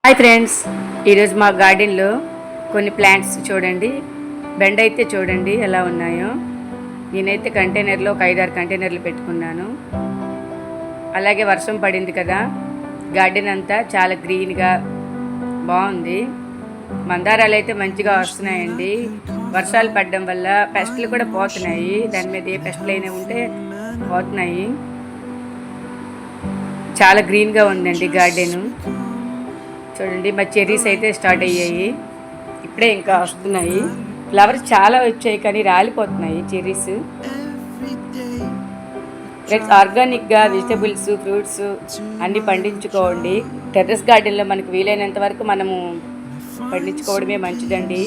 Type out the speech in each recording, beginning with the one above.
Hi friends, ఈరోజు మా గార్డెన్లో కొన్ని ప్లాంట్స్ చూడండి. బెండ అయితే చూడండి ఎలా ఉన్నాయో. నేనైతే కంటైనర్లో ఒక 5-6 కంటైనర్లు పెట్టుకున్నాను. అలాగే వర్షం పడింది కదా, గార్డెన్ అంతా చాలా గ్రీన్గా బాగుంది. మందారాలు అయితే మంచిగా వస్తున్నాయండి. వర్షాలు పడడం వల్ల పెస్ట్లు కూడా పోతున్నాయి. దాని మీద ఏ పెస్ట్లు అయినా ఉంటే పోతున్నాయి. చాలా గ్రీన్గా ఉందండి గార్డెను. చూడండి, మా చెర్రీస్ అయితే స్టార్ట్ అయ్యాయి. ఇప్పుడే ఇంకా వస్తున్నాయి. ఫ్లవర్స్ చాలా వచ్చాయి కానీ రాలిపోతున్నాయి చెర్రీస్. ప్లస్ ఆర్గానిక్గా వెజిటబుల్స్, ఫ్రూట్స్ అన్నీ పండించుకోండి. టెర్రస్ గార్డెన్లో మనకు వీలైనంత వరకు మనము పండించుకోవడమే మంచిదండి.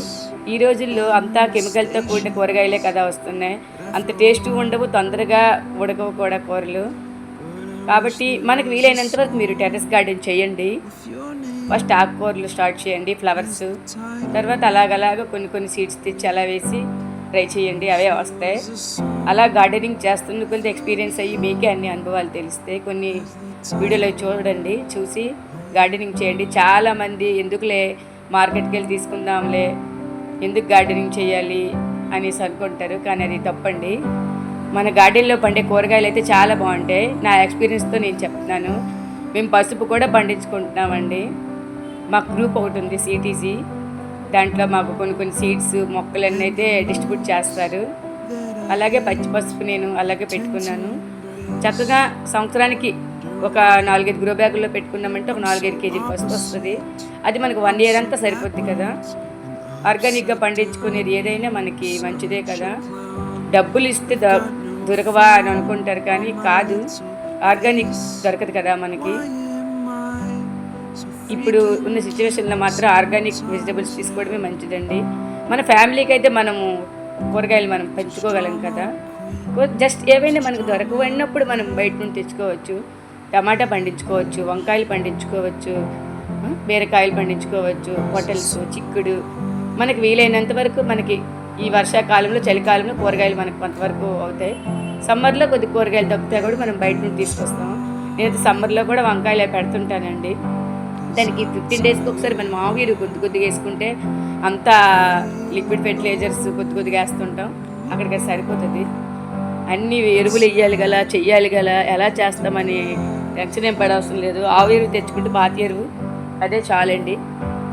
ఈ రోజుల్లో అంతా కెమికల్తో కూడిన కూరగాయలే కదా వస్తున్నాయి. అంత టేస్ట్ ఉండవు, తొందరగా ఉడకవు కూడా కూరలు. కాబట్టి మనకు వీలైనంత వరకు మీరు టెర్రస్ గార్డెన్ చేయండి. ఫస్ట్ ఆకుకూరలు స్టార్ట్ చేయండి, ఫ్లవర్స్. తర్వాత అలాగలాగా కొన్ని సీడ్స్ తెచ్చి అలా వేసి ట్రై చేయండి, అవే వస్తాయి. అలా గార్డెనింగ్ చేస్తున్న కొద్ది ఎక్స్పీరియన్స్ అయ్యి మీకే అన్ని అనుభవాలు తెలిస్తే కొన్ని వీడియోలో చూడండి, చూసి గార్డెనింగ్ చేయండి. చాలామంది ఎందుకులే మార్కెట్కి వెళ్ళి తీసుకుందాంలే, ఎందుకు గార్డెనింగ్ చేయాలి అనేసి అనుకుంటారు, కానీ అది తప్పండి. మన గార్డెన్లో పండే కూరగాయలు అయితే చాలా బాగుంటాయి. నా ఎక్స్పీరియన్స్తో నేను చెప్తున్నాను. మేము పసుపు కూడా పండించుకుంటున్నామండి. మాకు గ్రూప్ ఒకటి ఉంది, సిటీజీ. దాంట్లో మాకు కొన్ని సీడ్స్ మొక్కలన్నీ అయితే డిస్ట్రిబ్యూట్ చేస్తారు. అలాగే పచ్చి పసుపు నేను అలాగే పెట్టుకున్నాను. చక్కగా సంవత్సరానికి ఒక 4-5 గ్రో బ్యాగుల్లో పెట్టుకున్నామంటే ఒక 4-5 కేజీల పసుపు వస్తుంది. అది మనకు 1 year అంతా సరిపోద్ది కదా. ఆర్గానిక్గా పండించుకునేది ఏదైనా మనకి మంచిదే కదా. డబ్బులు ఇస్తే దొరకవా అని అనుకుంటారు, కానీ కాదు, ఆర్గానిక్ దొరకదు కదా మనకి. ఇప్పుడు ఉన్న సిచ్యువేషన్లో మాత్రం ఆర్గానిక్ వెజిటబుల్స్ తీసుకోవడమే మంచిదండి. మన ఫ్యామిలీకి అయితే మనము కూరగాయలు మనం పెంచుకోగలం కదా. జస్ట్ ఏవైనా మనకు దొరకవన్నప్పుడు మనం బయట నుండి తెచ్చుకోవచ్చు. టమాటా పండించుకోవచ్చు, వంకాయలు పండించుకోవచ్చు, బీరకాయలు పండించుకోవచ్చు, పొటల్స్, చిక్కుడు. మనకి వీలైనంత వరకు మనకి ఈ వర్షాకాలంలో, చలికాలంలో కూరగాయలు మనకు కొంతవరకు అవుతాయి. సమ్మర్లో కొద్ది కూరగాయలు తగ్గుతాయి కూడా మనం బయట నుండి తీసుకొస్తాం. నేనైతే సమ్మర్లో కూడా వంకాయలు పెడుతుంటానండి. దానికి 15 daysకి ఒకసారి మనం ఆవిరి కొద్దిగా వేసుకుంటే అంతా లిక్విడ్ ఫెర్టిలైజర్స్ కొద్దిగా వేస్తుంటాం, అక్కడికి సరిపోతుంది. అన్ని ఎరువులు వేయాలి గల, చెయ్యాలి గల, ఎలా చేస్తామని టెన్షన్ ఏం పడవసరం లేదు. ఆవు ఎరువు తెచ్చుకుంటే పాతి ఎరువు అదే చాలండి.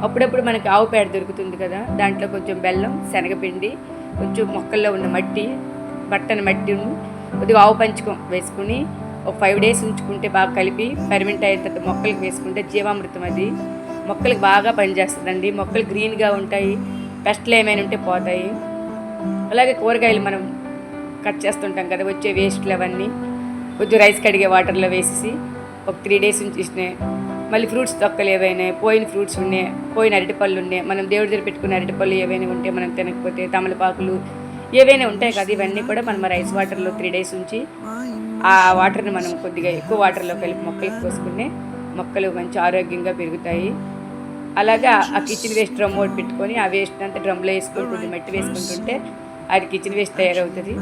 అప్పుడప్పుడు మనకి ఆవు పేడ దొరుకుతుంది కదా, దాంట్లో కొంచెం బెల్లం, శనగపిండి, కొంచెం మొక్కల్లో ఉన్న మట్టి, బట్టని మట్టి, కొద్దిగా ఆవు పంచకం వేసుకుని ఒక 5 days ఉంచుకుంటే బాగా కలిపి ఫెర్మెంట్ అయిన తర్వాత మొక్కలకు వేసుకుంటే జీవామృతం అది మొక్కలకు బాగా పనిచేస్తుందండి. మొక్కలు గ్రీన్గా ఉంటాయి, పెస్ట్లు ఏమైనా ఉంటే పోతాయి. అలాగే కూరగాయలు మనం కట్ చేస్తుంటాం కదా, వచ్చే వేస్ట్లు అవన్నీ కొంచెం రైస్ కడిగే వాటర్లో వేసేసి ఒక 3 days ఉంచేసినాయి. మళ్ళీ ఫ్రూట్స్ తొక్కలు ఏవైనా, పోయిన ఫ్రూట్స్ ఉన్నాయి, పోయిన అరటిపళ్ళు ఉన్నాయి, మనం దేవుడి దగ్గర పెట్టుకున్న అరటిపళ్ళు ఏవైనా ఉంటే మనం తినకపోతే, తమలపాకులు ఏవైనా ఉంటాయి కదా, ఇవన్నీ కూడా మనం రైస్ వాటర్లో 3 days ఉంచి ఆ వాటర్ని మనం కొద్దిగా ఎక్కువ వాటర్లో కలిపి మొక్కలకు పోసుకునే మొక్కలు మంచి ఆరోగ్యంగా పెరుగుతాయి. అలాగే ఆ కిచెన్ వేస్ట్ డ్రమ్ ఒకటి పెట్టుకొని ఆ వేస్ట్ అంతా డ్రమ్లో వేసుకొని కొద్దిగా మట్టి వేసుకుంటుంటే అది కిచెన్ వేస్ట్ తయారవుతుంది.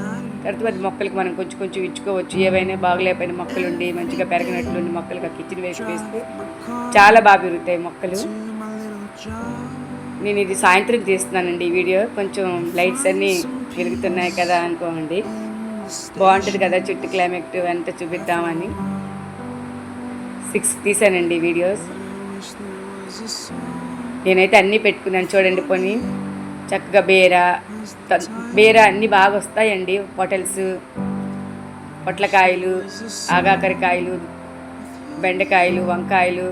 తర్వాత అది మొక్కలకి మనం కొంచెం ఇచ్చుకోవచ్చు. ఏవైనా బాగలేకపోయిన మొక్కలు ఉండి మంచిగా పెరగనట్లుండి మొక్కలకి ఆ కిచెన్ వేస్ట్ వేస్తే చాలా బాగా పెరుగుతాయి మొక్కలు. నేను ఇది సాయంత్రం తీస్తున్నానండి ఈ వీడియో. కొంచెం లైట్స్ అన్నీ వెలుగుతున్నాయి కదా అనుకోండి, బాగుంటుంది కదా చుట్టూ క్లైమేట్ అంతా చూపిద్దామని 6 తీసానండి వీడియోస్. నేనైతే అన్నీ పెట్టుకున్నాను చూడండి. పోనీ చక్కగా బేర అన్నీ బాగా వస్తాయండి. పొటల్స్, పొట్లకాయలు, ఆగాకరకాయలు, బెండకాయలు, వంకాయలు,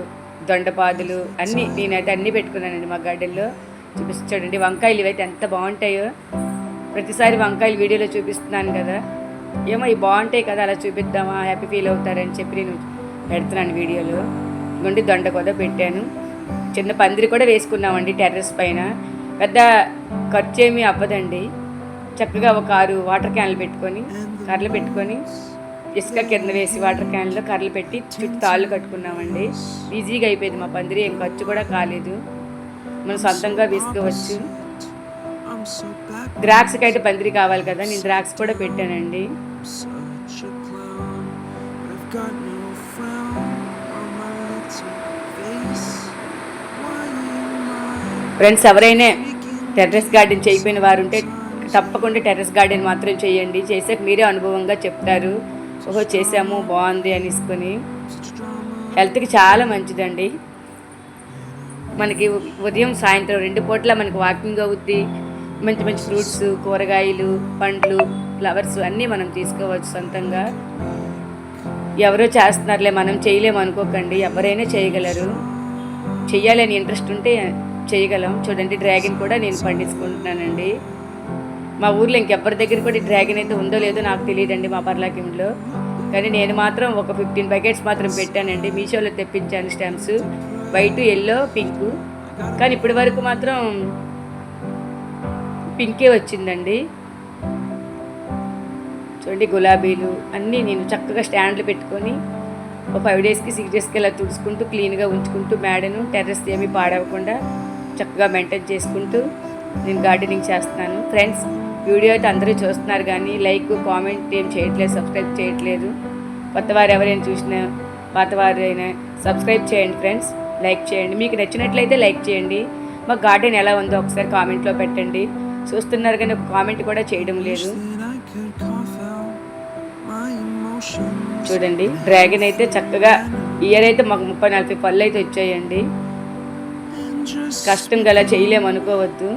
దొండపాదులు అన్నీ నేనైతే అన్నీ పెట్టుకున్నానండి మా గార్డెన్లో. చూడండి వంకాయలు ఇవైతే ఎంత బాగుంటాయో. ప్రతిసారి వంకాయలు వీడియోలో చూపిస్తున్నాను కదా, ఏమో ఇవి బాగుంటాయి కదా అలా చూపిద్దామా, హ్యాపీ ఫీల్ అవుతారని చెప్పి నేను పెడుతున్నాను వీడియోలో. నుండి దొండ కూడా పెట్టాను. చిన్న పందిరి కూడా వేసుకున్నామండి టెర్రస్ పైన. పెద్ద ఖర్చు ఏమీ అవ్వదండి. చక్కగా ఒక 6 వాటర్ క్యాన్లు పెట్టుకొని, కర్రలు పెట్టుకొని, ఇసుక కింద వేసి వాటర్ క్యాన్లో కర్రలు పెట్టి చుట్టూ తాళ్ళు కట్టుకున్నామండి. ఈజీగా అయిపోయింది మా పందిరి, ఏం ఖర్చు కూడా కాలేదు. మనం సొంతంగా వేసుకోవచ్చు. ద్రాక్షకి అయితే పందిరి కావాలి కదా, నేను ద్రాక్ష కూడా పెట్టానండి. ఫ్రెండ్స్ ఎవరైనా టెర్రస్ గార్డెన్ చేయకపోయిన వారు ఉంటే తప్పకుండా టెర్రస్ గార్డెన్ మాత్రం చేయండి. చేసాక మీరే అనుభవంగా చెప్తారు, ఓహో చేసాము బాగుంది అనేసుకొని. హెల్త్కి చాలా మంచిదండి. మనకి ఉదయం సాయంత్రం 2 పూట్ల మనకి వాకింగ్ అవుద్ది. మంచి మంచి ఫ్రూట్స్, కూరగాయలు, పండ్లు, ఫ్లవర్స్ అన్నీ మనం తీసుకోవచ్చు సొంతంగా. ఎవరో చేస్తున్నారులే మనం చేయలేము అనుకోకండి, ఎవరైనా చేయగలరు. చెయ్యాలని ఇంట్రెస్ట్ ఉంటే చేయగలం. చూడండి డ్రాగన్ కూడా నేను పండించుకుంటున్నానండి. మా ఊర్లో ఇంకెవ్వరి దగ్గర కూడా డ్రాగన్ అయితే ఉందో లేదో నాకు తెలియదండి మా పర్లాకింలో. కానీ నేను మాత్రం ఒక 15 ప్యాకెట్స్ మాత్రం పెట్టానండి. మీషోలో తెప్పించాను స్టెమ్స్, వైట్, ఎల్లో, పింకు. కానీ ఇప్పటి వరకు మాత్రం పింకే వచ్చిందండి. చూడండి గులాబీలు అన్నీ నేను చక్కగా స్టాండ్లు పెట్టుకొని ఒక 5 డేస్కి 6 డేస్కి ఇలా తుడుచుకుంటూ క్లీన్గా ఉంచుకుంటూ మేడను టెర్రస్ ఏమీ పాడవకుండా చక్కగా మెయింటైన్ చేసుకుంటూ నేను గార్డెనింగ్ చేస్తున్నాను. ఫ్రెండ్స్ వీడియో అయితే అందరూ చూస్తున్నారు కానీ లైక్ కామెంట్ ఏం చేయట్లేదు, సబ్స్క్రైబ్ చేయట్లేదు. కొత్తవారు ఎవరైనా చూసినా పాతవారైనా సబ్స్క్రైబ్ చేయండి ఫ్రెండ్స్, లైక్ చేయండి. మీకు నచ్చినట్లయితే లైక్ చేయండి. మా గార్డెన్ ఎలా ఉందో ఒకసారి కామెంట్లో పెట్టండి. చూస్తున్నారు కానీ ఒక కామెంట్ కూడా చేయడం లేదు. చూడండి డ్రాగన్ అయితే చక్కగా ఇయర్ అయితే మాకు 30-40 పళ్ళు అయితే వచ్చాయండి. కష్టం గల చేయలేము అనుకోవద్దు,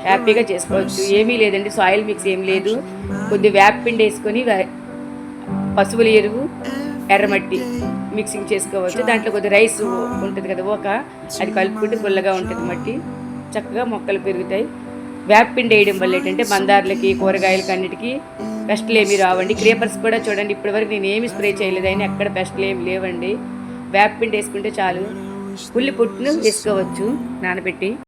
హ్యాపీగా చేసుకోవచ్చు. ఏమీ లేదండి, సాయిల్ మిక్స్ ఏం లేదు. కొద్ది వేపపిండి వేసుకొని పశువుల ఎరువు, ఎర్రమట్టి మిక్సింగ్ చేసుకోవచ్చు. దాంట్లో కొద్ది రైస్ ఉంటుంది కదా, అది కలుపుకుంటే గుల్లగా ఉంటుంది మట్టి, చక్కగా మొక్కలు పెరుగుతాయి. వేపపిండి వేయడం వల్ల ఏంటంటే మందార్లకి, కూరగాయలకి అన్నిటికీ పెస్ట్లు ఏమీ రావండి. క్రీపర్స్ కూడా చూడండి ఇప్పటివరకు నేను ఏమి స్ప్రే చేయలేదు, అయినా ఎక్కడ పెస్ట్లు ఏమి లేవండి. వేపపిండి వేసుకుంటే చాలు. ఉల్లి పుట్టును వేసుకోవచ్చు నానబెట్టి.